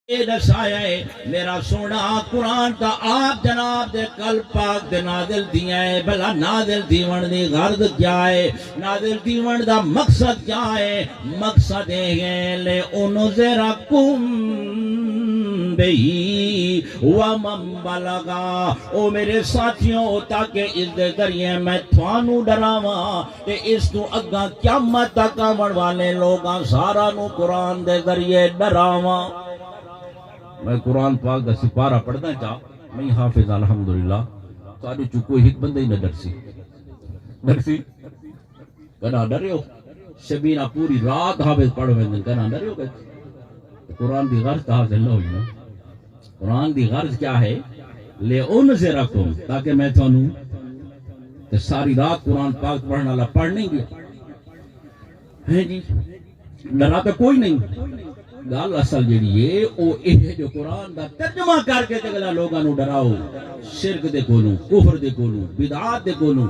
یہ دسایا ہے میرا سونا قرآن کا آپ جناب دے قلب پاک دے نازل دیا ہے بھلا نازل دیون دی غرض کیا ہے نازل دیون دا مقصد کیا ہے مقصد ہے لے انذرکم بہی ومن بلغا او میرے ساتھیوں تاکہ اس دے ذریعے میں تھانو ڈراواں تے اس تو اگاں قیامت تک آون والے لوگاں سارا نو قرآن دے ذریعے ڈراواں۔ میں قرآن پاک دا سپارہ پڑھنا چاہ میں حافظ الحمدللہ سارے چکو ایک بندے ہی نہ ڈرسی کنا ڈرے ہو شبینہ پوری رات حافظ پڑھو میں کنا ڈرے ہو قرآن دی غرض حاصل نہ ہوئی نا قرآن دی غرض کیا ہے لے انذرکم تاکہ میں تھانوں کہ ساری رات قرآن پاک پڑھنا اللہ پڑھ نہیں گیا ہے جی ڈرا تو کوئی نہیں گل اصل جڑی ہے او اے جو قرآن دا ترجمہ کر کے تگلا لوگاں نو ڈراؤ شرک دے کولوں کفر دے کولوں بدعات دے کولوں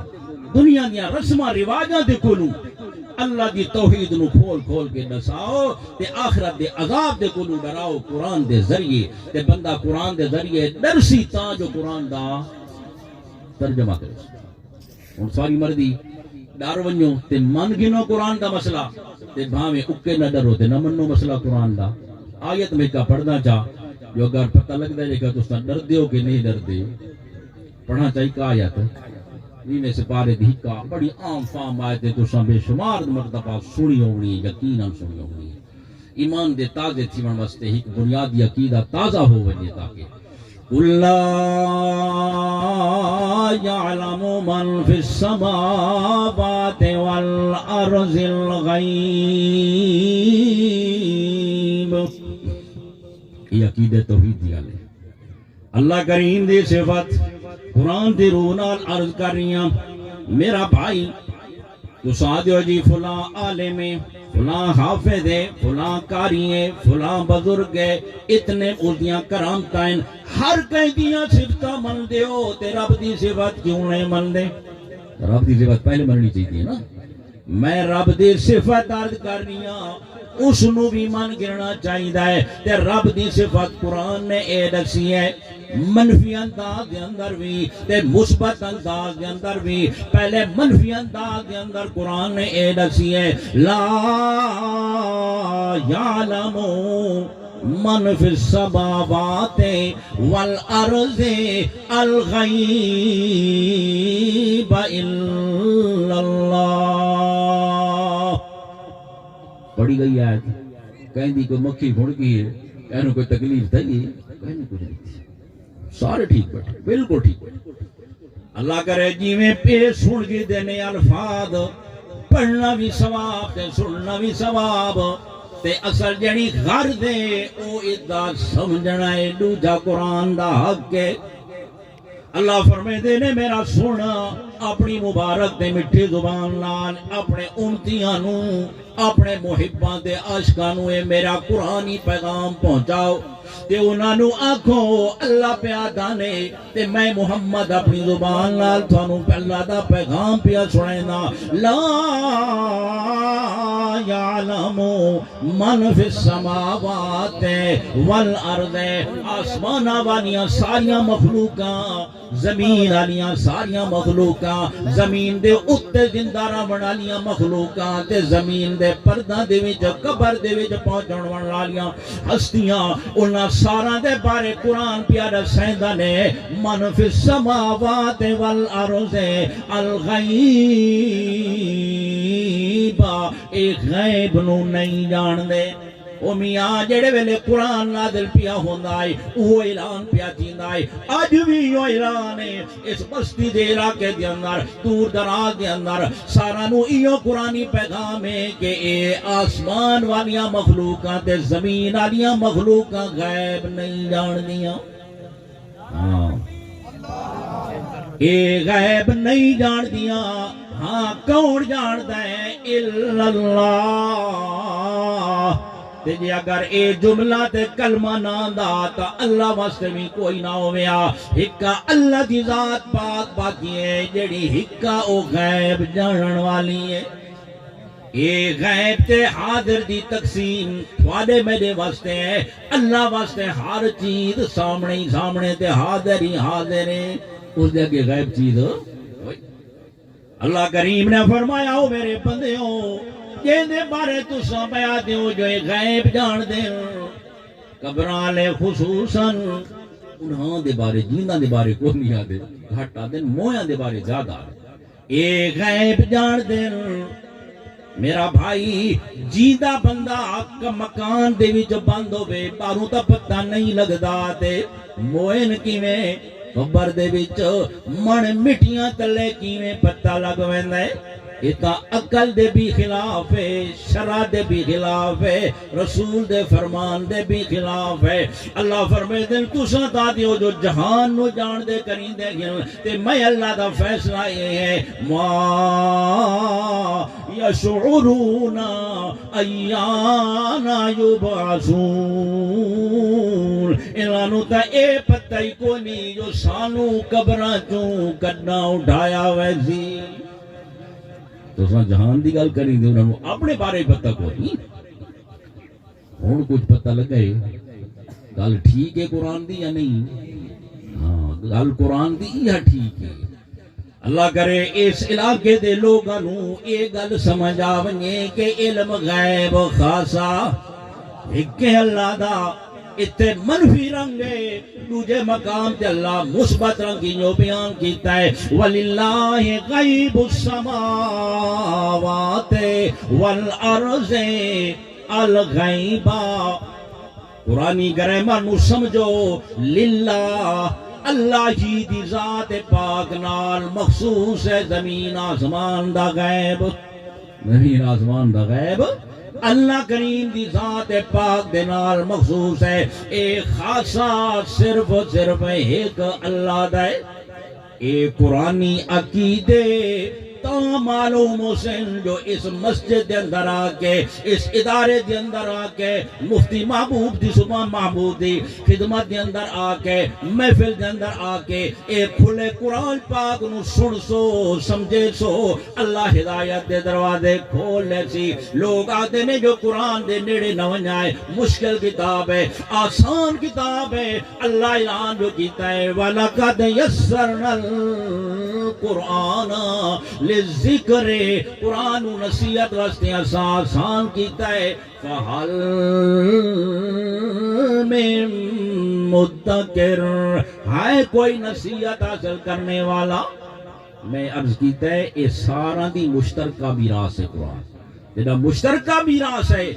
دنیا دیاں رسماں رواجاں دے کولوں اللہ دی توحید نو کھول کھول کے دساؤ تے آخرت دے عذاب دے کولوں ڈراؤ قرآن دے ذریعے تے بندہ قرآن دے ذریعے ڈرسی تاں جو قرآن دا ترجمہ کرے ہن ساری مردی ڈر ونجو تے من گنو قرآن دا مسئلہ تے بھاویں اکے نہ ڈرو تے نہ منو مسئلہ قرآن دا آیت میں کا پڑھنا چاہ جو اگر پتہ لگ دے کہ تساں ڈر دیو کہ نہیں ڈر دے پڑھنا چاہیے کا آیت میں سپارے دی کا بڑی عام فام آیت ہے تساں بے شمار مرتبہ سنی ہونی یقیناً سنی ہونی ایمان دے تازے تھیون واسطے ایک بنیادی عقیدہ تازہ ہو وجے تاکہ قُلْ لَا يَعْلَمُ مَنْ فِي السَّمَاوَاتِ وَالْأَرْضِ الْغَيْبِ یہ عقیدہ توحید دیا لے اللہ کریم دی صفت قرآن دی روح نال عرض کر رہی ہیں میرا بھائی تو سادیو جی فلاں عالم ہے فلاں حافظ ہے فلاں قاری ہے فلاں بزرگ ہے اتنے اردیاں کرامتائیں ہر کہیں دیاں صفتہ من دے ہو تے رب دی صفت کیوں نہیں من دے رب دی صفت پہلے مننی چاہیے نا میں رب دی صفت عرض کر رہی ہوں اس نو بھی من گرنا چاہیے ہے تے رب دی صفت قرآن نے اے دسی ہے منفی انداز دے اندر بھی تے مثبت انداز دے اندر بھی پہلے منفی انداز دے اندر قرآن نے اے دسی ہے لا یعلم من فی السماوات والارض الغیب الا اللہ پڑھی گئی آیت کہیں دی کوئی مکھی گھڑ گئی ہے کہنے کوئی تکلیف تھی کہنے کوئی نہیں تھی سارے ٹھیک بیٹھے بالکل ٹھیک بیٹھے اللہ کرے جی میں پیش سن کے دینے الفاظ پڑھنا بھی ثواب تے سننا بھی ثواب تے اصل جڑی غرض ہے او ادا سمجھنا ہے دوجا قرآن دا حق ہے اللہ فرمائے دے نے میرا سونا اپنی مبارک تے مٹھی زبان نال اپنے امتیاں نو اپنے محباں دے عاشقاں نو اے میرا قرآنی پیغام پہنچاؤ تے انہاں نو آکھو اللہ پیادا نے تے میں محمد اپنی زبان نال تھانوں اللہ دا پیغام پیا سنینا لا یعلم من فی السماوات والارض آسمان والیاں ساریاں مخلوقاں زمین والیاں ساریاں مخلوقاں زمین دے اُتے زندہ رہن والیاں مخلوقاں تے زمین دے پردہ دے وچ قبر دے وچ پہنچن والیاں ہستیاں انہاں سارا دے بارے قرآن پیارا سیندا نے من فی السماوات والارض الغیب اے غیب نو نہیں جان دے او میاں جڑے ویلے قرآن نازل پیا ہوندا ہے وہ اعلان پیا کیندا ہے اج بھی وہ اعلان ہے اس بستی دے علاقے دے اندر دور دراز دے اندر سارا نو ایو قرآنی پیغام ہے کہ اے آسمان والیاں مخلوقاں تے زمین والیاں مخلوقاں غیب نہیں جاندیاں ہاں اے غیب نہیں جاندیاں ہاں کون جاندا ہے الا اللہ تے جے اگر اے جملہ تے کلمہ نہ دا تا اللہ واسطے بھی کوئی نہ ہویا ہکا اللہ دی ذات پاک باقی ہے جڑی ہکا او غیب جانن والی ہے اے غیب تے حاضر دی تقسیم تھوڑے میرے واسطے ہے، اللہ واسطے ہر چیز سامنے ہی سامنے تے حاضر ہی حاضر ہے، اس دے اگے غیب چیز اللہ کریم نے فرمایا ہو میرے بندیوں جن دے بارے تساں بیان دیو جو غیب جان دے قبراں لے خصوصاً انہاں دے بارے جینداں دے بارے کوئی نہیں آدے گھٹ آدے مویاں دے بارے زیادہ آدے اے غیب جان دے میرا بھائی جیندہ بندہ کا مکان دے وچ بند ہوے باہروں تا پتہ نہیں لگدا تے موئن کیویں قبر دے وچ من مٹیاں تلے کیویں پتہ لگ ویندا ہے یہ تا عقل دے بھی خلاف ہے، شرع دے بھی خلاف ہے، رسول دے فرمان دے بھی خلاف ہے۔ اللہ فرمائے دن تساں تا دیو جو جہان نو جان دے کریں دے گن تے میں اللہ دا فیصلہ یہ ہے ما یشعرون ایانا یبعثون انہوں تا اے پتہ ہی کو نہیں جو سانو قبراں چوں کڈنا اٹھایا ویسی تو ساں جہان دی گل کریں دے انہوں اپنے بارے پتہ کو نہیں ہون کچھ پتہ لگے گل ٹھیک ہے قرآن دی یا نہیں؟ ہاں گل قرآن دی یا ٹھیک ہے؟ اللہ کرے اس علاقے دے لوگاں نوں اے گل سمجھ آویں کہ علم غیب خاصا ایک اللہ دا اتنے منفی رنگ ہے دوجے مقام تے اللہ مثبت رنگی جو بیان کیتا ہے وَلِلَّهِ غَيْبُ السَّمَاوَاتِ وَالْأَرْضِ الْغَيْبَ قرآنی گرامر نو سمجھو للہ اللہ جی دی ذات پاک نال مخصوص ہے زمین آسمان دا غیب زمین آسمان دا غیب اللہ کریم دی ذات پاک دے نال مخصوص ہے اے خاصا صرف ایک اللہ دا ہے اے قرآنی عقیدے تا معلوم حسین جو اس مسجد دے اندر آکے اس ادارے دے اندر آکے مفتی محبوب دی زبان محبوب دی خدمت دے اندر آکے محفل دے اندر آکے اے کھلے قرآن پاک نو سن سو سمجھے سو اللہ ہدایت دے دروازے کھول لے سی لوگ آتے نے جو قرآن دے نیڑے نہ ونجائے مشکل کتاب ہے آسان کتاب ہے اللہ اعلان جو کیتا ہے وَلَقَدْ يَسَّرْنَا الْقُرْآنَ ذکر قرآن و نصیحت واسطے آسان کیتا ہے فَحَلْ مِن مُدَّکِرْ ہے کوئی نصیحت حاصل کرنے والا میں عرض کیتا ہے یہ سارا دی مشترکہ میراث ہے قرآن جدا مشترکہ میراث ہے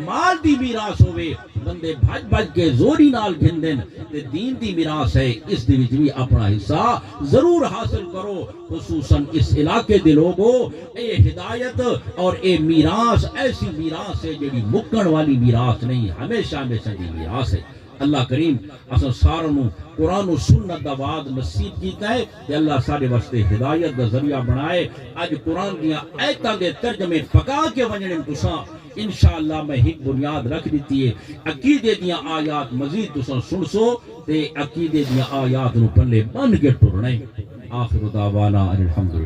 مال دی میراث ہوئے بندے بھج بھج کے زوری نال گھندن تے دین دی میراث ہے اس دی وچ بھی اپنا حصہ ضرور حاصل کرو خصوصاً اس علاقے دے لوگوں اے ہدایت اور اے میراث ایسی میراث ہے جڑی مکن والی میراث نہیں ہمیشہ ہمیشہ دی میراث ہے اللہ کریم اساں ساروں قرآن و سنت دا وعد نصیب کیتا ہے کہ اللہ سارے واسطے ہدایت دا ذریعہ بنائے اج قرآن دیاں آیتاں دے ترجمے پکا کے ونجنے تساں انشاءاللہ میں ایک بنیاد رکھ دیتی ہے عقیدے دیاں آیات مزید تساں سن سو تے عقیدے دیاں آیات نو پلے بن کے ٹرنے آخر دعوانا الحمدللہ